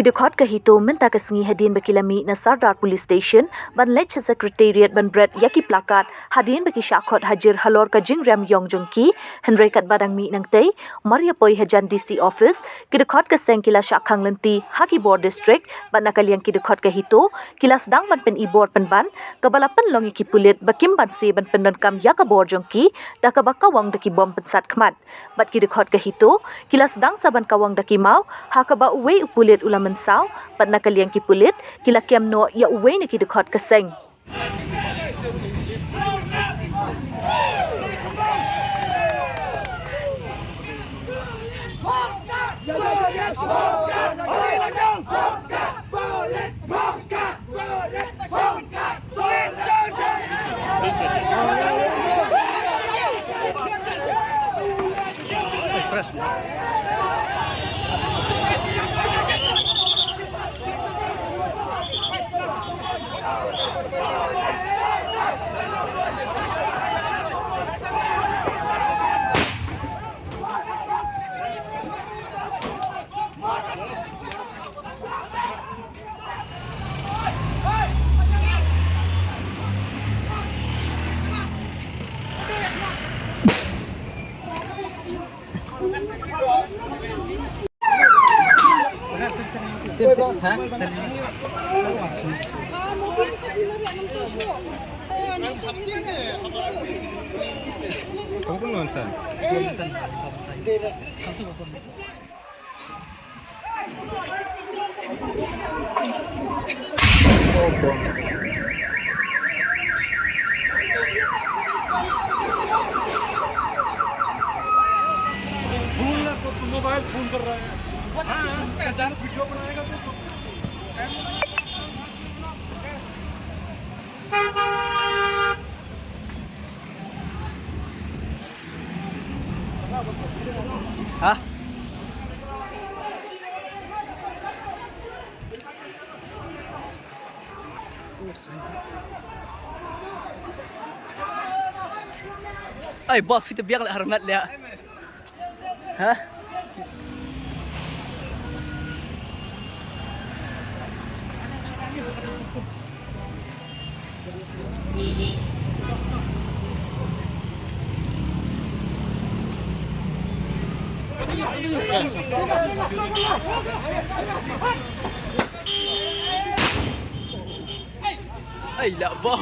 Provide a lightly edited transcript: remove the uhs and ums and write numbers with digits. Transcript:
Dkhot ke Hito mynta ke sngi hadien bekilami na sardar police station ban leit Sha Secretariat ban Bret yaki Placard hadien beki shah khot hajir halor ke jing riam iong Jong ki Hynrei katba nangtei Maria poi hajan DC office Dkhot ke seng kila shah khang lynti haki board district ban nakaliang Dkhot ke Hito kila sedang ban pen board pen ban kabalapan longi ki Pulit bakim ban se ban pen kam yaka board Jong ki da ka Kawang daki bom pensat khmat bat Dkhot ke Hito kila sedang saban Kawang daki mau hakaba uwe Pulit ulam sao pat nakaliang ki Pulit kila kiam no ya uwe ni Dkhot ke seng mobile phone कर रहा है हाँ वीडियो बनाएगा तो hả ay boss kita biang lah hormat dia hah ay la boss